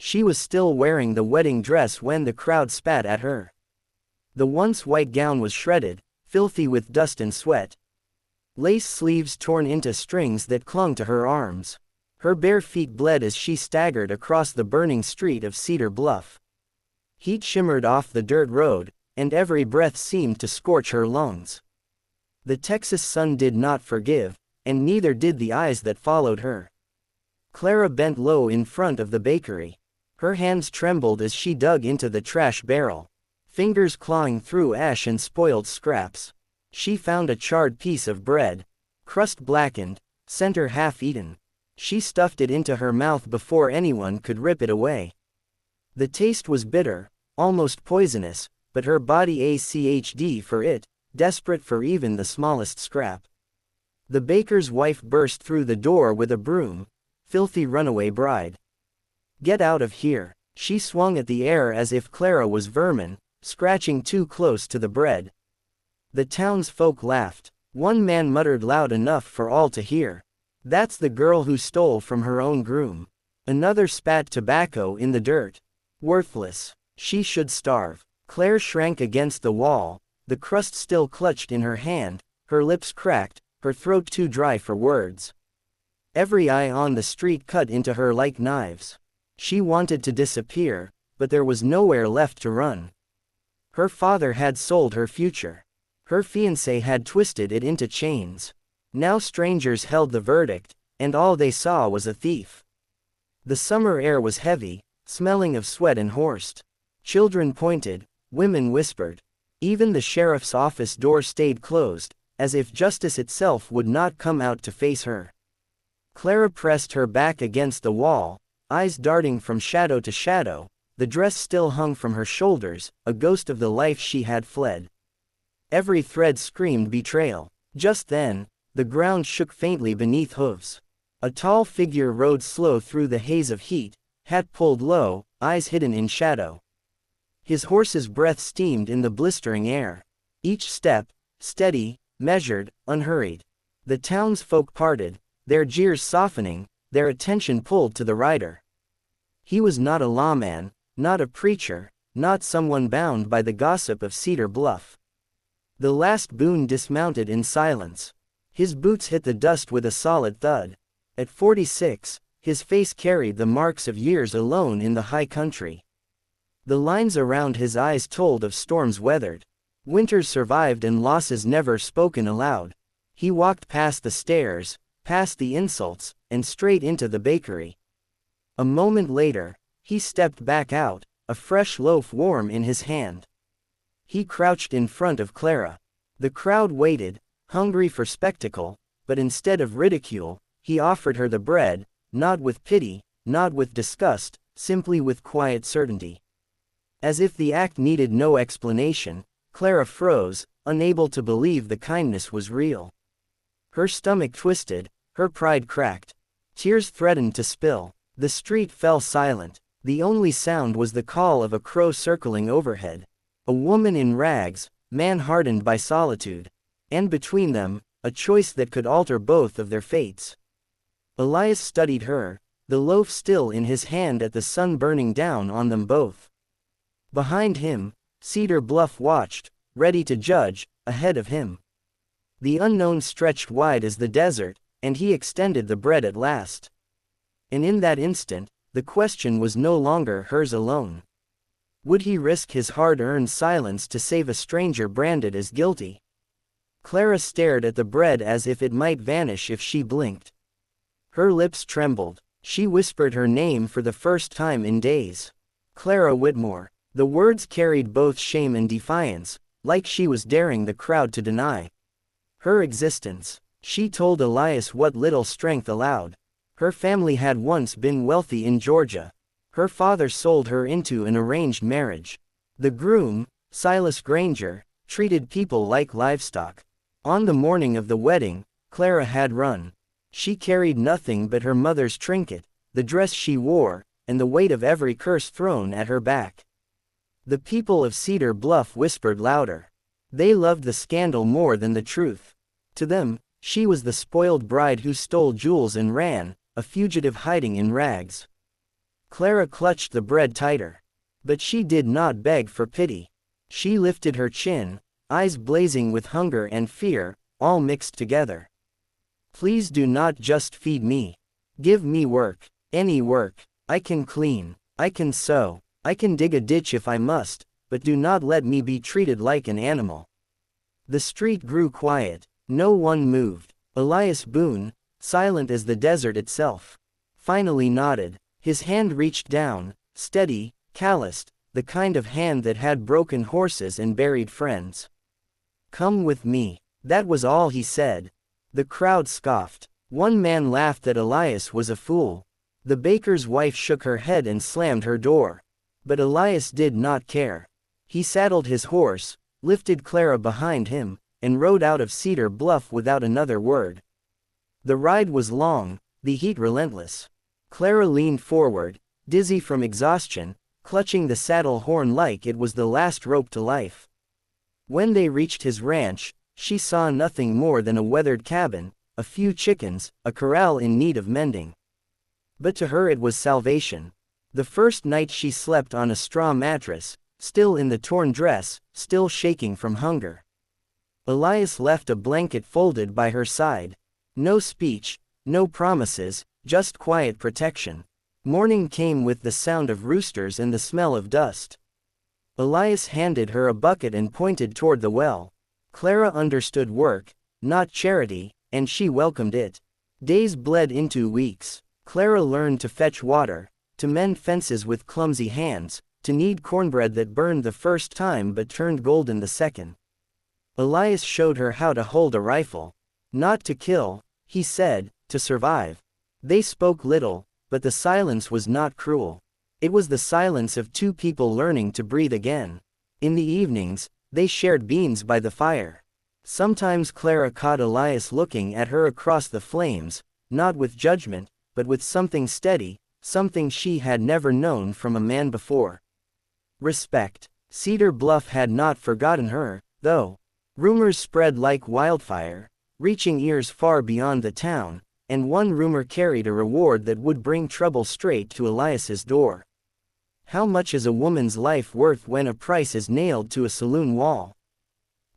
She was still wearing the wedding dress when the crowd spat at her. The once white gown was shredded, filthy with dust and sweat. Lace sleeves torn into strings that clung to her arms. Her bare feet bled as she staggered across the burning street of Cedar Bluff. Heat shimmered off the dirt road, and every breath seemed to scorch her lungs. The Texas sun did not forgive, and neither did the eyes that followed her. Clara bent low in front of the bakery. Her hands trembled as she dug into the trash barrel, fingers clawing through ash and spoiled scraps. She found a charred piece of bread, crust blackened, center half-eaten. She stuffed it into her mouth before anyone could rip it away. The taste was bitter, almost poisonous, but her body ached for it, desperate for even the smallest scrap. The baker's wife burst through the door with a broom. Filthy runaway bride. Get out of here. She swung at the air as if Clara was vermin, scratching too close to the bread. The townsfolk laughed. One man muttered loud enough for all to hear. That's the girl who stole from her own groom. Another spat tobacco in the dirt. Worthless. She should starve. Claire shrank against the wall, the crust still clutched in her hand, her lips cracked, her throat too dry for words. Every eye on the street cut into her like knives. She wanted to disappear, but there was nowhere left to run. Her father had sold her future. Her fiancé had twisted it into chains. Now strangers held the verdict, and all they saw was a thief. The summer air was heavy, smelling of sweat and horse. Children pointed, women whispered. Even the sheriff's office door stayed closed, as if justice itself would not come out to face her. Clara pressed her back against the wall, eyes darting from shadow to shadow. The dress still hung from her shoulders, a ghost of the life she had fled. Every thread screamed betrayal. Just then, the ground shook faintly beneath hooves. A tall figure rode slow through the haze of heat, hat pulled low, eyes hidden in shadow. His horse's breath steamed in the blistering air. Each step, steady, measured, unhurried. The townsfolk parted, their jeers softening, their attention pulled to the rider. He was not a lawman, not a preacher, not someone bound by the gossip of Cedar Bluff. The last Boone dismounted in silence. His boots hit the dust with a solid thud. At 46, his face carried the marks of years alone in the high country. The lines around his eyes told of storms weathered, winters survived and losses never spoken aloud. He walked past the stairs, past the insults, and straight into the bakery. A moment later, he stepped back out, a fresh loaf warm in his hand. He crouched in front of Clara. The crowd waited, hungry for spectacle, but instead of ridicule, he offered her the bread, not with pity, not with disgust, simply with quiet certainty. As if the act needed no explanation, Clara froze, unable to believe the kindness was real. Her stomach twisted, her pride cracked. Tears threatened to spill. The street fell silent. The only sound was the call of a crow circling overhead. A woman in rags, man hardened by solitude. And between them, a choice that could alter both of their fates. Elias studied her, the loaf still in his hand at the sun burning down on them both. Behind him, Cedar Bluff watched, ready to judge, ahead of him. The unknown stretched wide as the desert, and he extended the bread at last. And in that instant, the question was no longer hers alone. Would he risk his hard-earned silence to save a stranger branded as guilty? Clara stared at the bread as if it might vanish if she blinked. Her lips trembled. She whispered her name for the first time in days. Clara Whitmore. The words carried both shame and defiance, like she was daring the crowd to deny her existence. She told Elias what little strength allowed. Her family had once been wealthy in Georgia. Her father sold her into an arranged marriage. The groom, Silas Granger, treated people like livestock. On the morning of the wedding, Clara had run. She carried nothing but her mother's trinket, the dress she wore, and the weight of every curse thrown at her back. The people of Cedar Bluff whispered louder. They loved the scandal more than the truth. To them, she was the spoiled bride who stole jewels and ran, a fugitive hiding in rags. Clara clutched the bread tighter. But she did not beg for pity. She lifted her chin, eyes blazing with hunger and fear, all mixed together. Please do not just feed me. Give me work. Any work. I can clean. I can sew. I can dig a ditch if I must, but do not let me be treated like an animal. The street grew quiet. No one moved. Elias Boone, silent as the desert itself, finally nodded. His hand reached down, steady, calloused, the kind of hand that had broken horses and buried friends. Come with me. That was all he said. The crowd scoffed. One man laughed that Elias was a fool. The baker's wife shook her head and slammed her door. But Elias did not care. He saddled his horse, lifted Clara behind him, and rode out of Cedar Bluff without another word. The ride was long, the heat relentless. Clara leaned forward, dizzy from exhaustion, clutching the saddle horn like it was the last rope to life. When they reached his ranch, she saw nothing more than a weathered cabin, a few chickens, a corral in need of mending. But to her it was salvation. The first night she slept on a straw mattress, still in the torn dress, still shaking from hunger. Elias left a blanket folded by her side. No speech, no promises, just quiet protection. Morning came with the sound of roosters and the smell of dust. Elias handed her a bucket and pointed toward the well. Clara understood work, not charity, and she welcomed it. Days bled into weeks. Clara learned to fetch water, to mend fences with clumsy hands, to knead cornbread that burned the first time but turned golden the second. Elias showed her how to hold a rifle. Not to kill, he said, to survive. They spoke little, but the silence was not cruel. It was the silence of two people learning to breathe again. In the evenings, they shared beans by the fire. Sometimes Clara caught Elias looking at her across the flames, not with judgment, but with something steady, something she had never known from a man before. Respect. Cedar Bluff had not forgotten her, though. Rumors spread like wildfire, reaching ears far beyond the town, and one rumor carried a reward that would bring trouble straight to Elias's door. How much is a woman's life worth when a price is nailed to a saloon wall?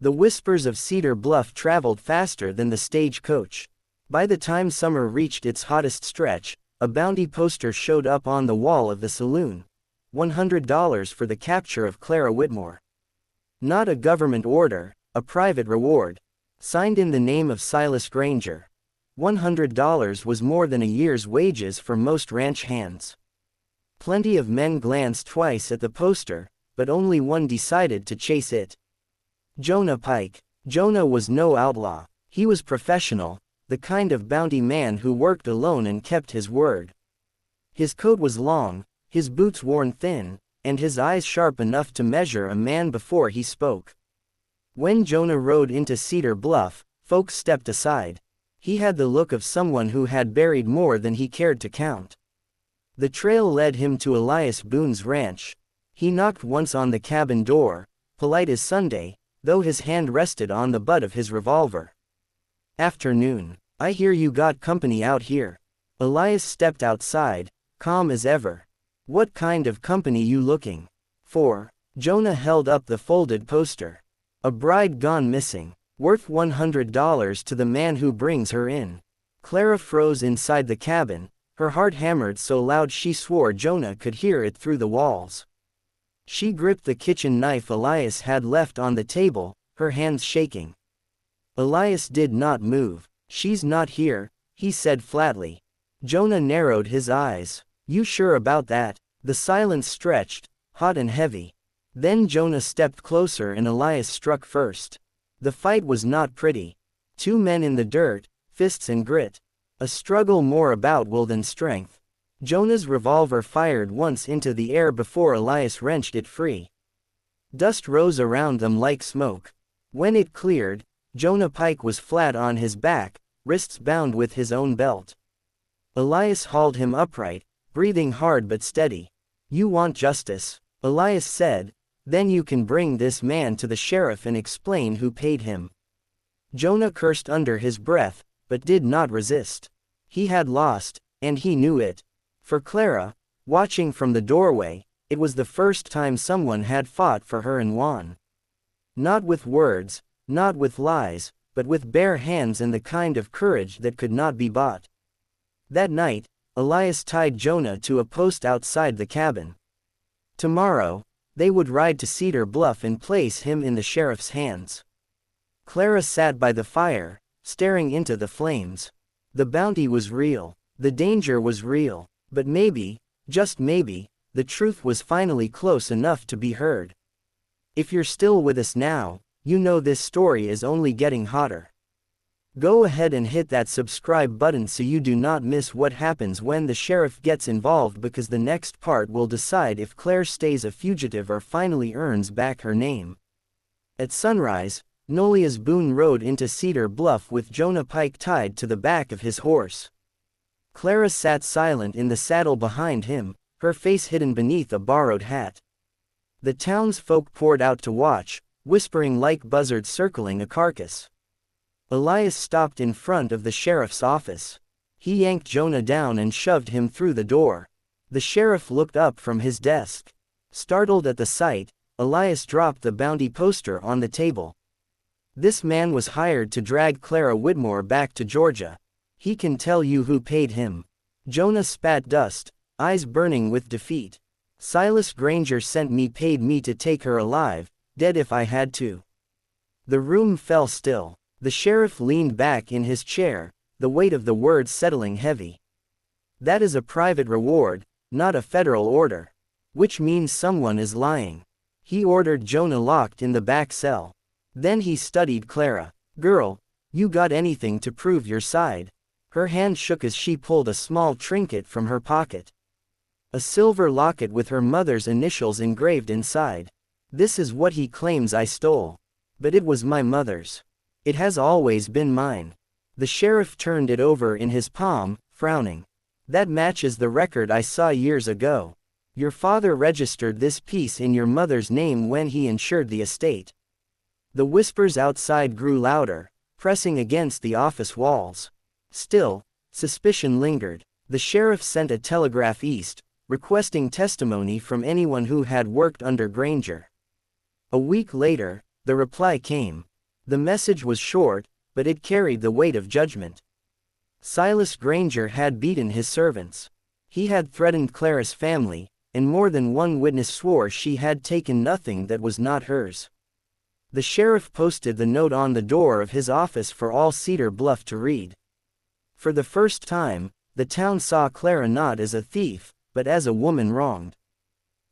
The whispers of Cedar Bluff traveled faster than the stagecoach. By the time summer reached its hottest stretch, a bounty poster showed up on the wall of the saloon. $100 for the capture of Clara Whitmore. Not a government order, a private reward. Signed in the name of Silas Granger. $100 was more than a year's wages for most ranch hands. Plenty of men glanced twice at the poster, but only one decided to chase it. Jonah Pike. Jonah was no outlaw. He was professional, the kind of bounty man who worked alone and kept his word. His coat was long, his boots worn thin, and his eyes sharp enough to measure a man before he spoke. When Jonah rode into Cedar Bluff, folks stepped aside. He had the look of someone who had buried more than he cared to count. The trail led him to Elias Boone's ranch. He knocked once on the cabin door, polite as Sunday, though his hand rested on the butt of his revolver. Afternoon. I hear you got company out here. Elias stepped outside, calm as ever. What kind of company you looking for? Jonah held up the folded poster. A bride gone missing. Worth $100 to the man who brings her in. Clara froze inside the cabin, her heart hammered so loud she swore Jonah could hear it through the walls. She gripped the kitchen knife Elias had left on the table, her hands shaking. Elias did not move. She's not here, he said flatly. Jonah narrowed his eyes. You sure about that? The silence stretched, hot and heavy. Then Jonah stepped closer and Elias struck first. The fight was not pretty. Two men in the dirt, fists and grit. A struggle more about will than strength. Jonah's revolver fired once into the air before Elias wrenched it free. Dust rose around them like smoke. When it cleared, Jonah Pike was flat on his back, wrists bound with his own belt. Elias hauled him upright, breathing hard but steady. You want justice, Elias said, then you can bring this man to the sheriff and explain who paid him. Jonah cursed under his breath, but did not resist. He had lost, and he knew it. For Clara, Watching from the doorway, it was the first time someone had fought for her and won. Not with words, not with lies, but with bare hands and the kind of courage that could not be bought. That night, Elias tied Jonah to a post outside the cabin. Tomorrow, they would ride to Cedar Bluff and place him in the sheriff's hands. Clara sat by the fire, staring into the flames. The bounty was real. The danger was real. But maybe, just maybe, the truth was finally close enough to be heard. If you're still with us now, you know this story is only getting hotter. Go ahead and hit that subscribe button so you do not miss what happens when the sheriff gets involved, because the next part will decide if Claire stays a fugitive or finally earns back her name. At sunrise, Nolias Boone rode into Cedar Bluff with Jonah Pike tied to the back of his horse. Clara sat silent in the saddle behind him, her face hidden beneath a borrowed hat. The townsfolk poured out to watch, whispering like buzzards circling a carcass. Elias stopped in front of the sheriff's office. He yanked Jonah down and shoved him through the door. The sheriff looked up from his desk. Startled at the sight, Elias dropped the bounty poster on the table. This man was hired to drag Clara Whitmore back to Georgia. He can tell you who paid him. Jonah spat dust, eyes burning with defeat. Silas Granger sent me, paid me to take her alive, dead if I had to. The room fell still. The sheriff leaned back in his chair, the weight of the words settling heavy. That is a private reward, not a federal order. Which means someone is lying. He ordered Jonah locked in the back cell. Then he studied Clara. Girl, you got anything to prove your side? Her hand shook as she pulled a small trinket from her pocket. A silver locket with her mother's initials engraved inside. This is what he claims I stole. But it was my mother's. It has always been mine. The sheriff turned it over in his palm, frowning. That matches the record I saw years ago. Your father registered this piece in your mother's name when he insured the estate. The whispers outside grew louder, pressing against the office walls. Still, suspicion lingered. The sheriff sent a telegraph east, requesting testimony from anyone who had worked under Granger. A week later, the reply came. The message was short, but it carried the weight of judgment. Silas Granger had beaten his servants. He had threatened Clara's family, and more than one witness swore she had taken nothing that was not hers. The sheriff posted the note on the door of his office for all Cedar Bluff to read. For the first time, the town saw Clara not as a thief, but as a woman wronged.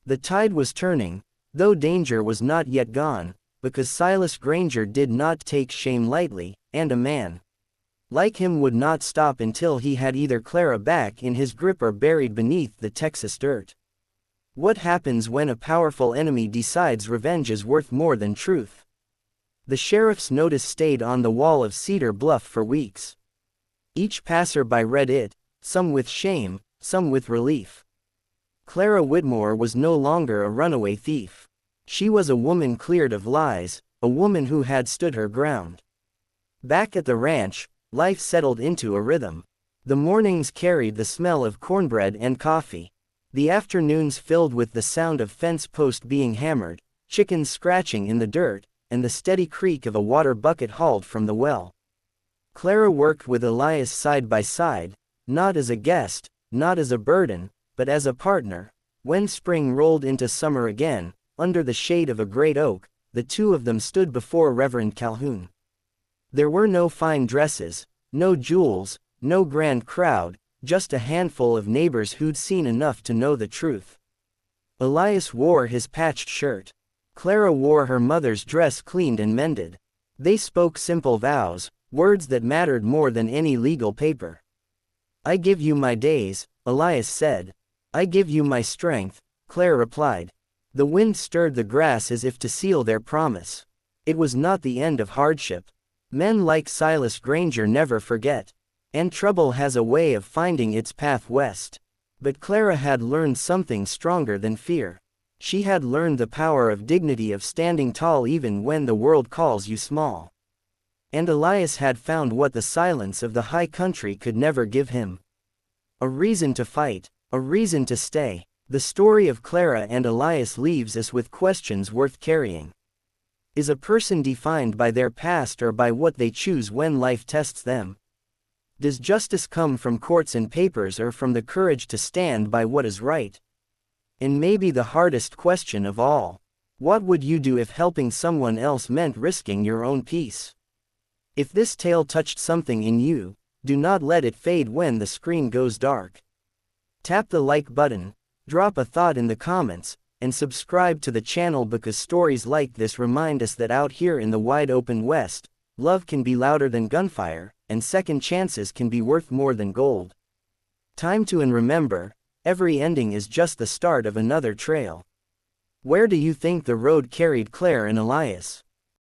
The tide was turning, though danger was not yet gone, because Silas Granger did not take shame lightly, and a man like him would not stop until he had either Clara back in his grip or buried beneath the Texas dirt. What happens when a powerful enemy decides revenge is worth more than truth? The sheriff's notice stayed on the wall of Cedar Bluff for weeks. Each passerby read it, some with shame, some with relief. Clara Whitmore was no longer a runaway thief. She was a woman cleared of lies, a woman who had stood her ground. Back at the ranch, life settled into a rhythm. The mornings carried the smell of cornbread and coffee. The afternoons filled with the sound of fence post being hammered, chickens scratching in the dirt, and the steady creak of a water bucket hauled from the well. Clara worked with Elias side by side, not as a guest, not as a burden, but as a partner. When spring rolled into summer again, under the shade of a great oak, the two of them stood before Reverend Calhoun. There were no fine dresses, no jewels, no grand crowd, just a handful of neighbors who'd seen enough to know the truth. Elias wore his patched shirt. Clara wore her mother's dress cleaned and mended. They spoke simple vows, words that mattered more than any legal paper. I give you my days, Elias said. I give you my strength, Claire replied. The wind stirred the grass as if to seal their promise. It was not the end of hardship. Men like Silas Granger never forget. And trouble has a way of finding its path west. But Clara had learned something stronger than fear. She had learned the power of dignity, of standing tall even when the world calls you small. And Elias had found what the silence of the high country could never give him. A reason to fight, A reason to stay. The story of Clara and Elias leaves us with questions worth carrying. Is a person defined by their past or by what they choose when life tests them? Does justice come from courts and papers or from the courage to stand by what is right? And maybe the hardest question of all, what would you do if helping someone else meant risking your own peace? If this tale touched something in you, do not let it fade when the screen goes dark. Tap the like button, drop a thought in the comments, and subscribe to the channel because stories like this remind us that out here in the wide open West, love can be louder than gunfire, and second chances can be worth more than gold. Time to and remember, every ending is just the start of another trail. Where do you think the road carried Claire and Elias?